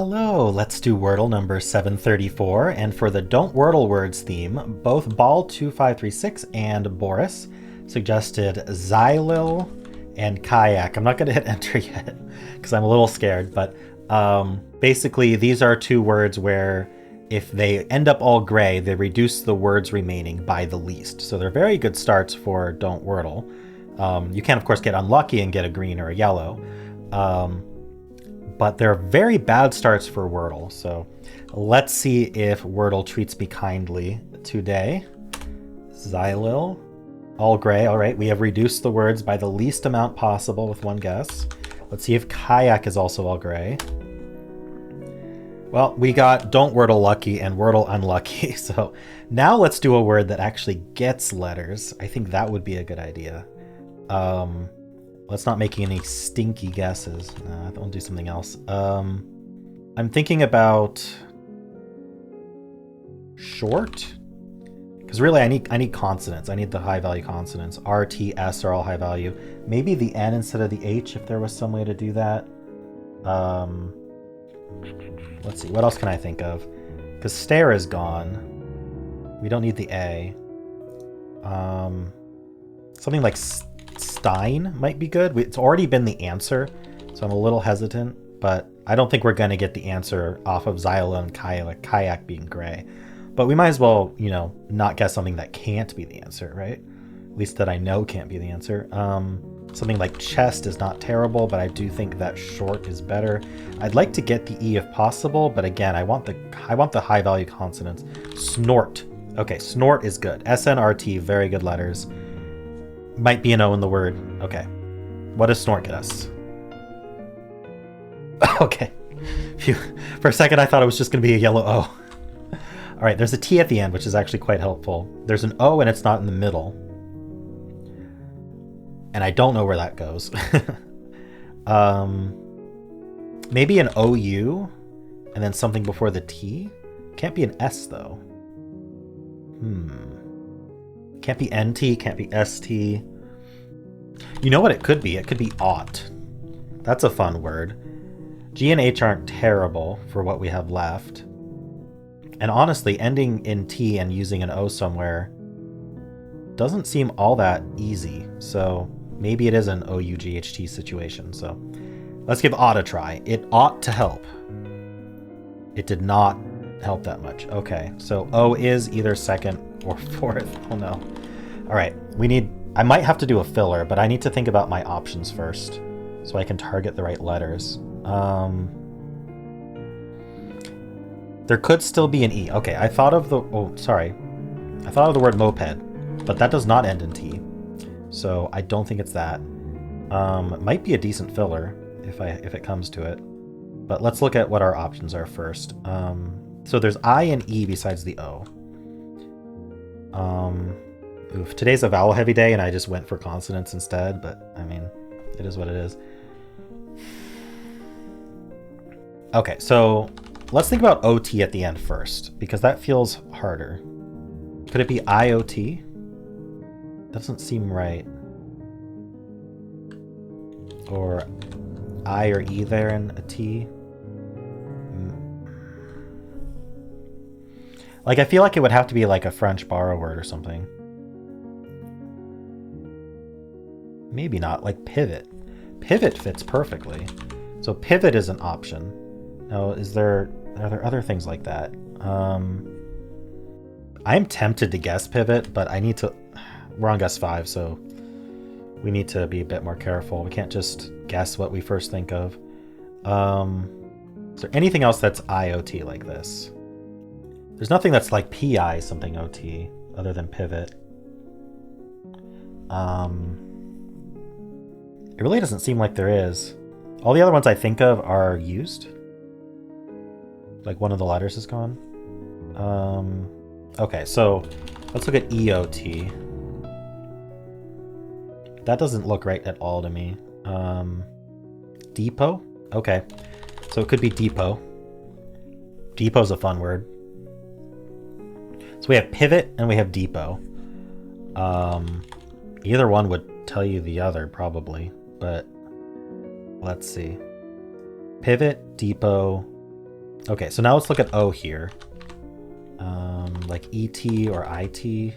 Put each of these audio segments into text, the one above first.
Hello, let's do Wordle number 734, and for the Don't Wordle Words theme, both Ball2536 and Boris suggested Xylil and Kayak. I'm not going to hit enter yet because I'm a little scared, but basically these are two words where if they end up all gray, they reduce the words remaining by the least. So they're very good starts for Don't Wordle. You can, of course, get unlucky and get a green or a yellow. But they're very bad starts for Wordle. So let's see if Wordle treats me kindly today. Xylil, all gray. All right, we have reduced the words by the least amount possible with one guess. Let's see if Kayak is also all gray. Well, we got Don't Wordle lucky and Wordle unlucky. So now let's do a word that actually gets letters. I think that would be a good idea. Let's not make any stinky guesses. I'll do something else. I'm thinking about short, because really I need consonants. I need the high value consonants. R, T, S are all high value. Maybe the N instead of the H if there was some way to do that. Let's see, what else can I think of? Because stare is gone. We don't need the A. Something like Stein might be good. It's already been the answer, so I'm a little hesitant, but I don't think we're going to get the answer off of Xylil and Kayak being gray. But we might as well, not guess something that can't be the answer, right? At least that I know can't be the answer. Something like chest is not terrible, but I do think that short is better. I'd like to get the E if possible, but again, I want the high value consonants. Snort. Okay, snort is good. SNRT, very good letters. Might be an O in the word. Okay. What does snort get us? Okay. Phew. For a second, I thought it was just going to be a yellow O. All right, there's a T at the end, which is actually quite helpful. There's an O and it's not in the middle. And I don't know where that goes. Maybe an OU and then something before the T? Can't be an S, though. Can't be NT, can't be ST. You know what it could be? It could be ought. That's a fun word. G and H aren't terrible for what we have left. And honestly, ending in T and using an O somewhere doesn't seem all that easy. So maybe it is an OUGHT situation. So let's give ought a try. It ought to help. It did not help that much. Okay, so O is either second or fourth. Oh no. All right, I might have to do a filler, but I need to think about my options first so I can target the right letters. There could still be an E. Okay, I thought of the word moped, but that does not end in T. So I don't think it's that. It might be a decent filler if it comes to it. But let's look at what our options are first. So there's I and E besides the O. Today's a vowel heavy day and I just went for consonants instead, but I mean, it is what it is. Okay, so let's think about OT at the end first, because that feels harder. Could it be IoT? Doesn't seem right. Or I or E there and a T? Like, I feel like it would have to be like a French borrow word or something. Maybe not, like pivot. Pivot fits perfectly. So pivot is an option. Now, are there other things like that? I'm tempted to guess pivot, but we're on guess 5, so we need to be a bit more careful. We can't just guess what we first think of. Is there anything else that's IoT like this? There's nothing that's like PI something OT other than pivot. It really doesn't seem like there is. All the other ones I think of are used. Like one of the letters is gone. Okay, so let's look at EOT. That doesn't look right at all to me. Depot? Okay, so it could be depot. Depot's a fun word. So we have pivot and we have depot. Either one would tell you the other probably, but let's see. Pivot, depot, Okay, so now let's look at O here. Like ET or IT.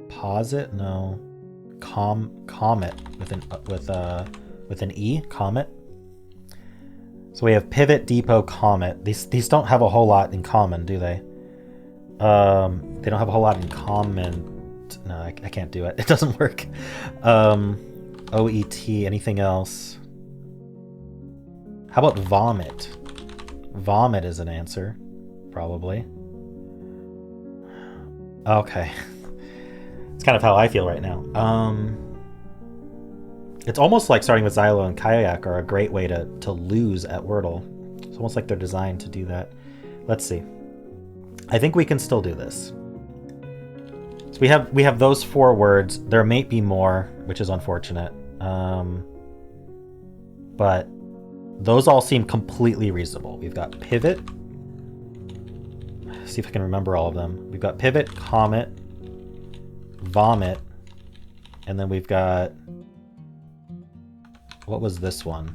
Posit? No. Comet with an E. Comet. So we have pivot, depot, comet. These don't have a whole lot in common, do they? They don't have a whole lot in common. No, I can't do it. It doesn't work. OET. Anything else? How about vomit? Vomit is an answer, probably. Okay. It's kind of how I feel right now. It's almost like starting with Xylo and Kayak are a great way to lose at Wordle. It's almost like they're designed to do that. Let's see. I think we can still do this. So we have those 4 words. There might be more, which is unfortunate. But those all seem completely reasonable. We've got pivot. See if I can remember all of them. We've got pivot, comet, vomit, and then we've got, what was this one?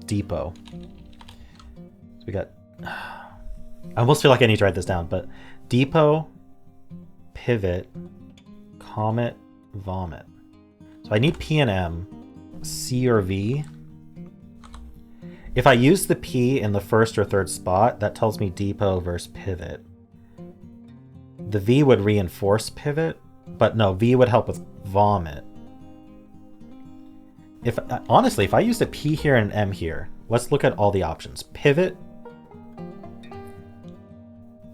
Depot. So we got, I almost feel like I need to write this down, but depot, pivot, comet, vomit. So I need P and M, C or V. If I use the P in the first or third spot, that tells me depot versus pivot. The V would reinforce pivot, but no, V would help with vomit. Honestly, if I used a P here and an M here, let's look at all the options. Pivot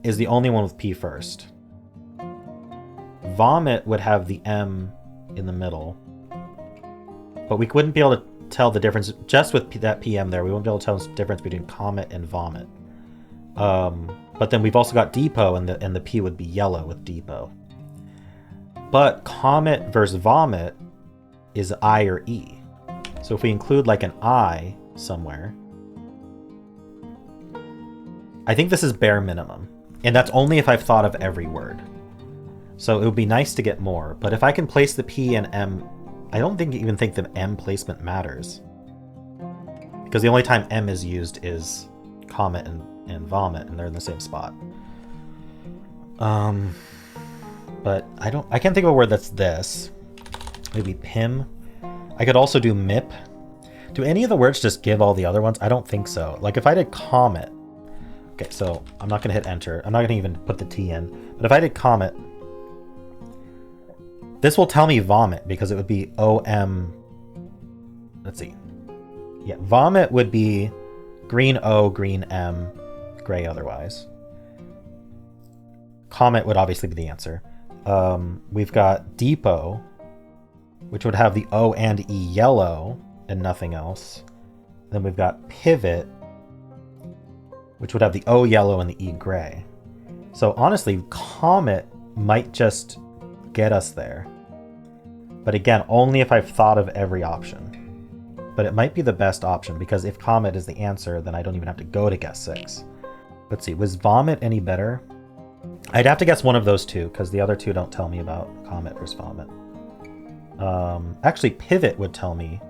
is the only one with P first. Vomit would have the M in the middle, but we wouldn't be able to tell the difference just with that PM there. We won't be able to tell the difference between comet and vomit. But then we've also got depot, and the P would be yellow with depot. But comet versus vomit is I or E. So if we include like an I somewhere, I think this is bare minimum. And that's only if I've thought of every word. So it would be nice to get more. But if I can place the P and M, I don't even think the M placement matters. Because the only time M is used is comet and vomit, and they're in the same spot. But I can't think of a word that's this. Maybe PIM. I could also do MIP. Do any of the words just give all the other ones? I don't think so. Like if I did comet. Okay, so I'm not gonna hit enter. I'm not gonna even put the T in. But if I did comet, this will tell me vomit because it would be OM. Let's see. Yeah, vomit would be green O, green M, gray otherwise. Comet would obviously be the answer. We've got depot, which would have the O and E yellow and nothing else. Then we've got pivot, which would have the O yellow and the E gray. So honestly, comet might just get us there. But again, only if I've thought of every option. But it might be the best option, because if comet is the answer, then I don't even have to go to guess 6. Let's see, was vomit any better? I'd have to guess one of those two, because the other two don't tell me about comet versus vomit. Actually, pivot would tell me.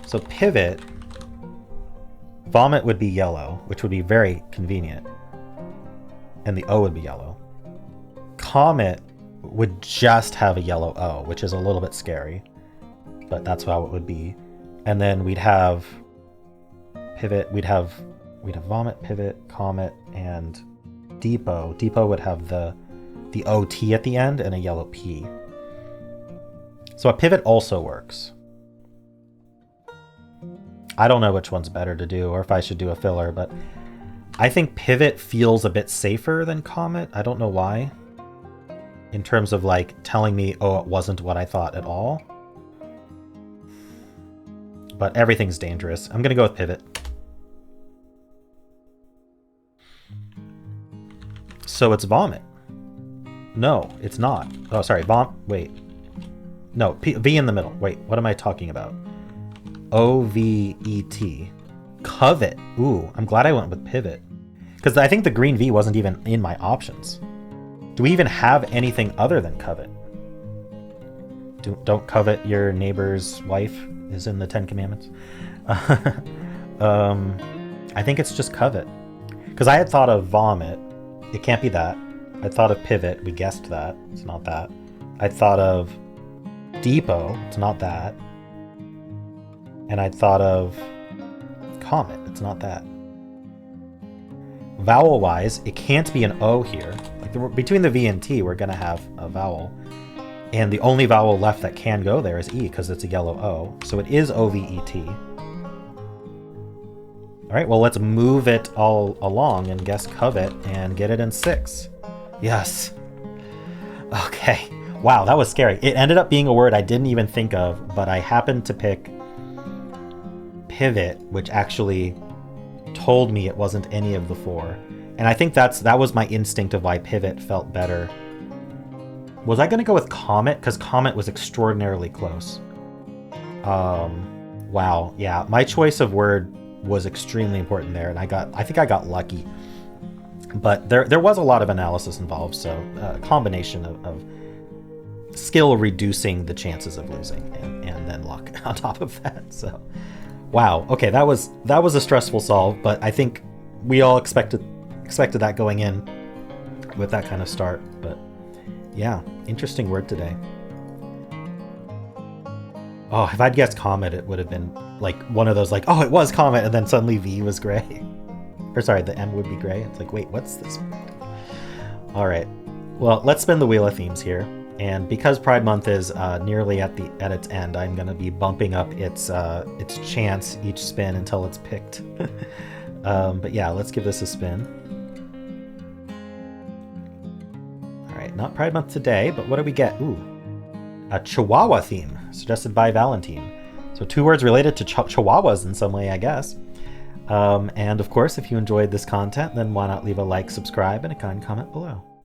So pivot, vomit would be yellow, which would be very convenient. And the O would be yellow. Comet would just have a yellow O, which is a little bit scary. But that's how it would be. And then we'd have pivot, we'd have vomit, pivot, comet, and depot. Depot would have the OT at the end and a yellow P. So a pivot also works. I don't know which one's better to do, or if I should do a filler, but I think pivot feels a bit safer than comet. I don't know why. In terms of like telling me, oh, it wasn't what I thought at all. But everything's dangerous. I'm gonna go with pivot. So it's vomit. No, it's not. Oh, sorry, wait. No, V in the middle. Wait, what am I talking about? O-V-E-T. Covet. Ooh, I'm glad I went with pivot. Because I think the green V wasn't even in my options. Do we even have anything other than covet? Don't covet your neighbor's wife is in the 10 Commandments. I think it's just covet. Because I had thought of vomit. It can't be that. I thought of pivot. We guessed that. It's not that. I thought of depot. It's not that. And I thought of comet. It's not that. Vowel-wise, it can't be an O here. Like between the V and T, we're going to have a vowel. And the only vowel left that can go there is E because it's a yellow O. So it is O-V-E-T. All right, well, let's move it all along and guess covet and get it in 6. Yes. Okay. Wow, that was scary. It ended up being a word I didn't even think of, but I happened to pick pivot, which actually told me it wasn't any of the 4. And I think that was my instinct of why pivot felt better. Was I going to go with comet? Because comet was extraordinarily close. Wow. Yeah, my choice of word was extremely important there, and I think I got lucky. But there was a lot of analysis involved, so a combination of skill reducing the chances of losing, and then luck on top of that. So, wow. Okay, that was a stressful solve, but I think we all expected that going in with that kind of start. But yeah, interesting word today. Oh, if I'd guessed comet, it would have been like one of those like, oh, it was comet, and then suddenly V was gray. Or sorry, the M would be gray. It's like, wait, what's this? All right. Well, let's spin the wheel of themes here. And because Pride Month is nearly at its end, I'm going to be bumping up its chance each spin until it's picked. But yeah, let's give this a spin. All right, not Pride Month today, but what do we get? Ooh, a Chihuahua theme suggested by Valentine. So 2 words related to Chihuahuas in some way, I guess. And of course, if you enjoyed this content, then why not leave a like, subscribe, and a kind comment below.